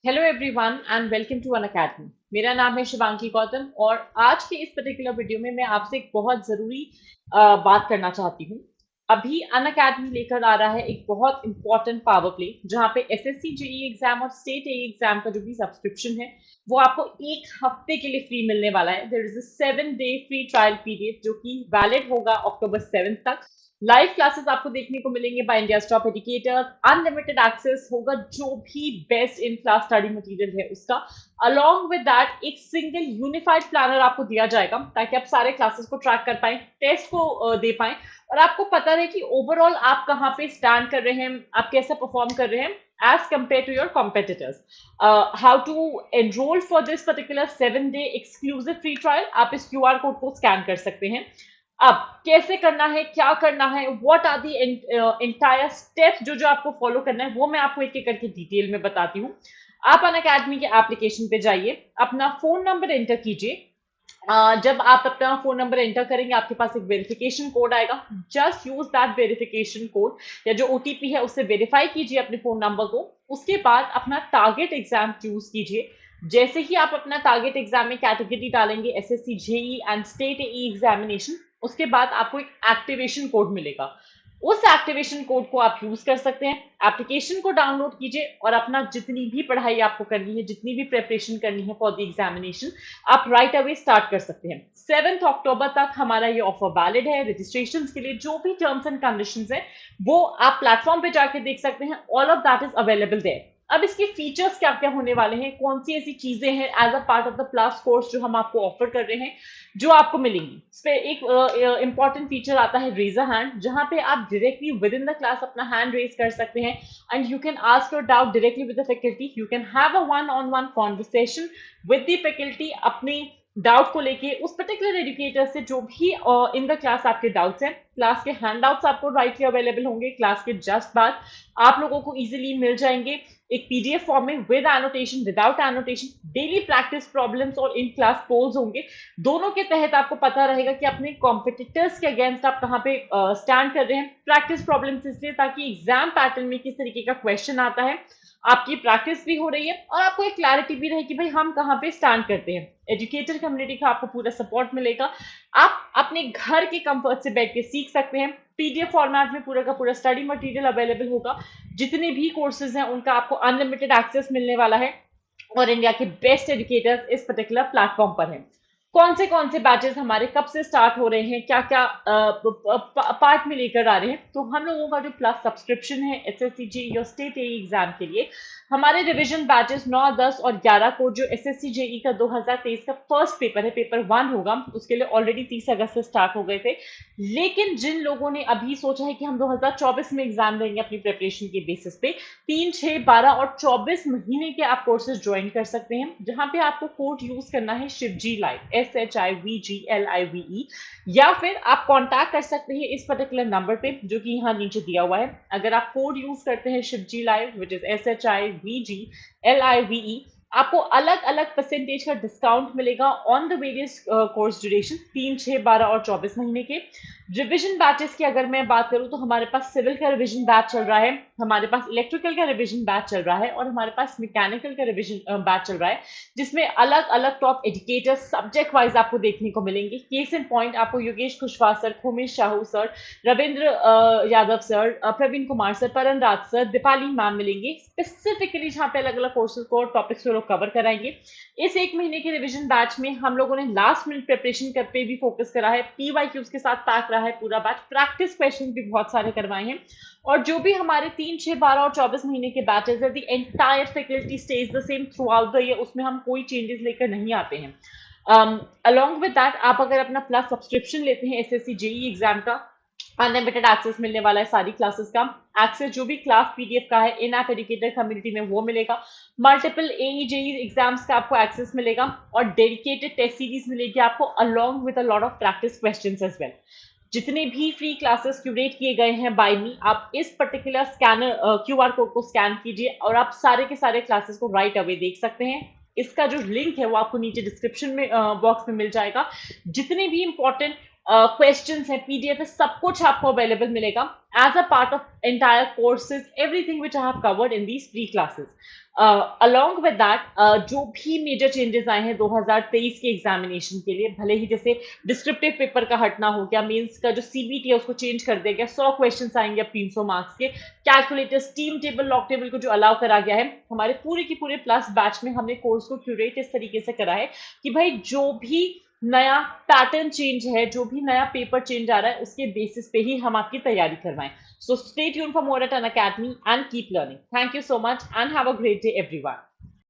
Hello everyone and welcome to Unacademy. मेरा नाम है शिवांगी गौतम और आज के इस पर्टिकुलर वीडियो में मैं आपसे एक बहुत ज़रूरी बात करना चाहती हूँ। अभी अन अकेडमी लेकर आ रहा है एक बहुत इंपॉर्टेंट पावर प्ले जहाँ पे एसएससी जेई एग्जाम और स्टेट एई एग्जाम का जो भी सब्सक्रिप्शन है वो आपको एक हफ्ते के लिए फ्री मिलने वाला है। There is a 7 day free trial period जो कि वैलिड होगा अक्टूबर 7 तक। लाइव क्लासेस आपको देखने को मिलेंगे by India top educators. Unlimited access होगा जो भी best in class study material है उसका। अलोंग विद दैट एक सिंगल यूनिफाइड प्लानर आपको दिया जाएगा ताकि आप सारे क्लासेस को ट्रैक कर पाए, टेस्ट को दे पाए और आपको पता रहे कि ओवरऑल आप कहाँ पे स्टैंड कर रहे हैं, आप कैसा परफॉर्म कर रहे हैं as compared to your competitors. How to enroll for this particular 7 day exclusive free trial? आप इस QR कोड को स्कैन कर सकते हैं। अब कैसे करना है, क्या करना है, what are the entire steps जो जो आपको फॉलो करना है वो मैं आपको एक एक करके डिटेल में बताती हूँ। आप अन अकेडमी के एप्लीकेशन पे जाइए, अपना फोन नंबर एंटर कीजिए। जब आप अपना फोन नंबर एंटर करेंगे आपके पास एक वेरिफिकेशन कोड आएगा। Just use that verification code या जो ओटीपी है उससे वेरीफाई कीजिए अपने फोन नंबर को। उसके बाद अपना टारगेट एग्जाम चूज कीजिए। जैसे ही आप अपना टारगेट एग्जाम में कैटेगरी डालेंगे SSC JE and state AE examination, उसके बाद आपको एक एक्टिवेशन कोड मिलेगा। उस एक्टिवेशन कोड को आप यूज कर सकते हैं। एप्लीकेशन को डाउनलोड कीजिए और अपना जितनी भी पढ़ाई आपको करनी है, जितनी भी प्रिपरेशन करनी है फॉर द एग्जामिनेशन, आप राइट अवे स्टार्ट कर सकते हैं। 7 अक्टूबर तक हमारा ये ऑफर वैलिड है। रजिस्ट्रेशन के लिए जो भी टर्म्स एंड कंडीशंस है वो आप प्लेटफॉर्म पे जाके देख सकते हैं। All of that is available there. अब इसके फीचर्स क्या क्या होने वाले हैं, कौन सी ऐसी चीजें हैं as a part of the plus course जो हम आपको ऑफर कर रहे हैं जो आपको मिलेंगी। इस पे एक इंपॉर्टेंट फीचर आता है रेज अ हैंड, जहां पे आप directly with in the class अपना हैंड रेज कर सकते हैं and you can ask your doubt directly with the faculty. You can have a one on one conversation with the faculty अपनी doubt को लेके उस पर्टिकुलर एजुकेटर से जो भी इन द क्लास आपके डाउट्स हैं। क्लास के हैंडआउट्स आपको राइटली अवेलेबल होंगे। क्लास के जस्ट बाद आप लोगों को इजीली मिल जाएंगे एक पीडीएफ फॉर्म में with annotation, without annotation. Daily practice problems और इन क्लास पोल्स होंगे। दोनों के तहत आपको पता रहेगा कि अपने कॉम्पिटिटर्स के अगेंस्ट आप कहाँ पे स्टैंड कर रहे हैं। प्रैक्टिस प्रॉब्लम्स इसलिए ताकि एग्जाम पैटर्न में किस तरीके का क्वेश्चन आता है आपकी प्रैक्टिस भी हो रही है और आपको एक क्लैरिटी भी रहे कि भाई हम कहाँ पे स्टैंड करते हैं। एजुकेटर कम्युनिटी का आपको पूरा सपोर्ट मिलेगा। आप अपने घर के कंफर्ट से बैठ के सीख सकते हैं। पीडीएफ फॉर्मेट में पूरा का पूरा स्टडी मटेरियल अवेलेबल होगा। जितने भी कोर्सेज हैं उनका आपको अनलिमिटेड एक्सेस मिलने वाला है और इंडिया के बेस्ट एजुकेटर्स इस पर्टिकुलर प्लेटफॉर्म पर हैं। कौन से बैचेस हमारे कब से स्टार्ट हो रहे हैं, क्या क्या पार्ट में लेकर आ रहे हैं, तो हम लोगों का जो प्लस सब्सक्रिप्शन है एसएससी जेई और स्टेट एई एग्जाम के लिए, हमारे रिवीजन बैचेस 9, 10 और 11 को जो एसएससी जेई का 2023 का फर्स्ट पेपर है, पेपर 1 होगा, उसके लिए ऑलरेडी 30 अगस्त से स्टार्ट हो गए थे। लेकिन जिन लोगों ने अभी सोचा है कि हम 2024 में एग्जाम देंगे अपनी प्रिपरेशन के बेसिस पे, 3, 6, 12 और 24 महीने के आप कोर्सेज ज्वाइन कर सकते हैं जहां पे आपको कोड यूज करना है शिवजी लाइव, SHIVGLIVE। या फिर आप कांटेक्ट कर सकते हैं इस पर्टिकुलर नंबर पे जो कि यहाँ नीचे दिया हुआ है। अगर आप कोड यूज करते हैं Shivji live which is SHIVGLIVE, आपको अलग अलग परसेंटेज का डिस्काउंट मिलेगा on the various course duration, 3, 6, 12 और 24 महीने के। रिविजन बैचेस की अगर मैं बात करूं तो हमारे पास सिविल का रिविजन बैच चल रहा है, हमारे पास इलेक्ट्रिकल का रिविजन बैच चल रहा है और हमारे पास मैकेनिकल का रिविजन बैच चल रहा है, जिसमें अलग अलग टॉप एजुकेटर्स सब्जेक्ट वाइज आपको देखने को मिलेंगे। केस इन पॉइंट आपको Yogesh Kushwaha sir, Khumesh Sahu sir, Ravindra Yadav sir, Praveen Kumar sir, Paran Raj sir, Deepali ma'am मिलेंगे स्पेसिफिकली जहाँ पे अलग अलग कोर्सेज को और टॉपिक्स को लोग कवर कराएंगे। इस एक महीने के रिवीजन बैच में हम लोगों ने लास्ट मिनट प्रिपरेशन कर पे भी फोकस करा है। पीवाईक्यूज के साथ पैक रहा है पूरा बैच, प्रैक्टिस क्वेश्चन भी बहुत सारे करवाए हैं। और जो भी हमारे 3, 6, 12 और 24 महीने के बैचेस है, the entire faculty stage the same through out the year, उसमें हम कोई चेंजेस लेकर नहीं आते हैं। अलॉन्ग विद दैट आप अगर अपना प्लस सब्सक्रिप्शन लेते हैं एसएससी जेई एग्जाम का, अनलिमिटेड एक्सेस मिलने वाला है सारी क्लासेस का। एक्सेस जो भी क्लास पीडीएफ का है इन ऐप एजुकेटर कम्युनिटी में वो मिलेगा। मल्टीपल एई जेई एग्जाम्स का आपको एक्सेस मिलेगा और डेडिकेटेड टेस्ट सीरीज मिलेगी आपको along with a lot of practice questions as well. जितने भी फ्री क्लासेस क्यूरेट किए गए हैं बाय मी, आप इस पर्टिकुलर स्कैनर क्यूआर कोड को स्कैन कीजिए और आप सारे के सारे क्लासेस को राइट अवे देख सकते हैं। इसका जो लिंक है वो आपको नीचे डिस्क्रिप्शन में बॉक्स में मिल जाएगा। जितने भी इंपॉर्टेंट क्वेश्चंस है, पीडीएफ है, सब कुछ आपको अवेलेबल मिलेगा as a part of entire courses, everything which I have covered in these pre classes. Along with that जो भी मेजर चेंजेस आए हैं 2023 के एग्जामिनेशन के लिए, भले ही जैसे डिस्क्रिप्टिव पेपर का हटना हो गया, मेंस का जो सीबीटी है उसको चेंज कर दिया गया, 100 क्वेश्चंस आएंगे अब 300 मार्क्स के, calculator, steam table, log table को जो अलाउ करा गया है, हमारे पूरे के पूरे प्लस बैच में हमने कोर्स को क्यूरेट इस तरीके से करा है कि भाई जो भी नया पैटर्न चेंज है, जो भी नया पेपर चेंज आ रहा है, उसके बेसिस पे ही हम आपकी तैयारी करवाएं। So stay tuned for more at Unacademy and keep learning. Thank you so much and have a great day everyone.